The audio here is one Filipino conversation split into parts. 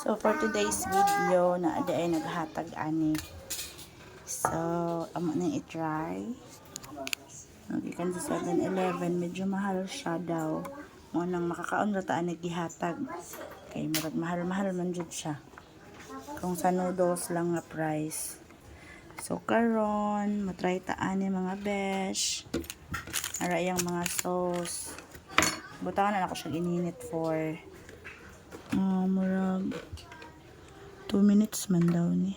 So, for today's video, na ay naghatag ani. So, amo nang i-try. Nagikan sa 7-Eleven, medyo mahal siya daw. Mo nang makakaon ra ta nagihatag. Kay murag mahal-mahal man jud siya. Kung sa noodles lang nga price. So, karon matry ta ani mga besh. Ara yang mga sauce. Butangan na ako siya ininit for murag 2 minutes man daw ni.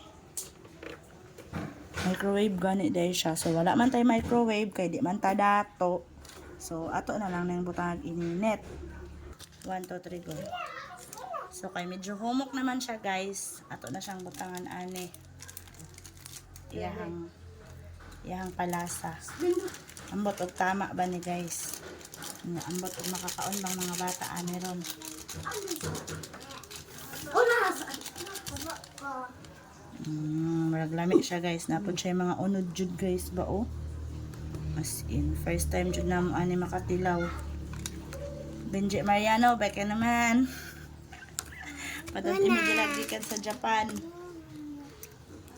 Microwave gani dahil siya. So, wala man tayo microwave kay di man ta dato. So, ato na lang nang butang ininit. 1, 2, 3, go. So, kay medyo humok naman siya, guys. Ato na siyang butangan ani. Iyahang palasa. Ambot og tama ba ni, guys? Ambot og makakaon bang mga bata ani ron. Marag lami siya, guys. Napod siya yung mga unod jud, guys ba oh. As in, first time jud na mo ani makatilaw. Benji Mariano, baka naman. Padati may gilagikan sa Japan.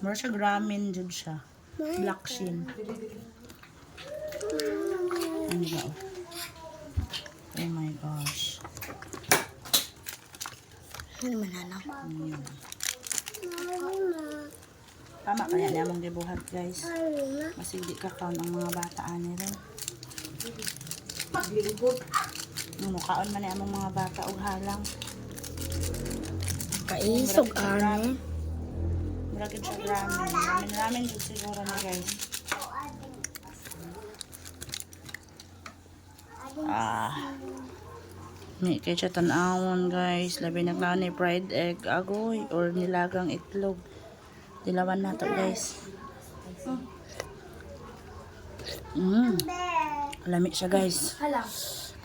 Mura siya ramen jud siya. Black shin. Ano ba oh? Oh my gosh. Ano man anak? Tama kaya niya mong gibuhat, guys. Kasi di ka kaon ang mga bata ani ron. Kaon man niya among mga bata og halang. Kaisog ani. Murag siya ramen. Ramen jud siguro na, guys. May kay siya tanawon, guys. Labi na ni fried egg agoy or nilagang itlog. Dilawan na to, guys. Lami siya, guys.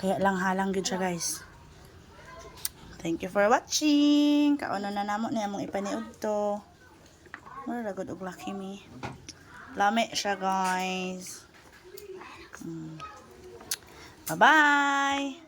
Kaya lang halang gud siya, guys. Thank you for watching. Kaono na namo ni among ipaniud to. Mura gud og Lucky Me. Lami siya, guys. Bye-bye.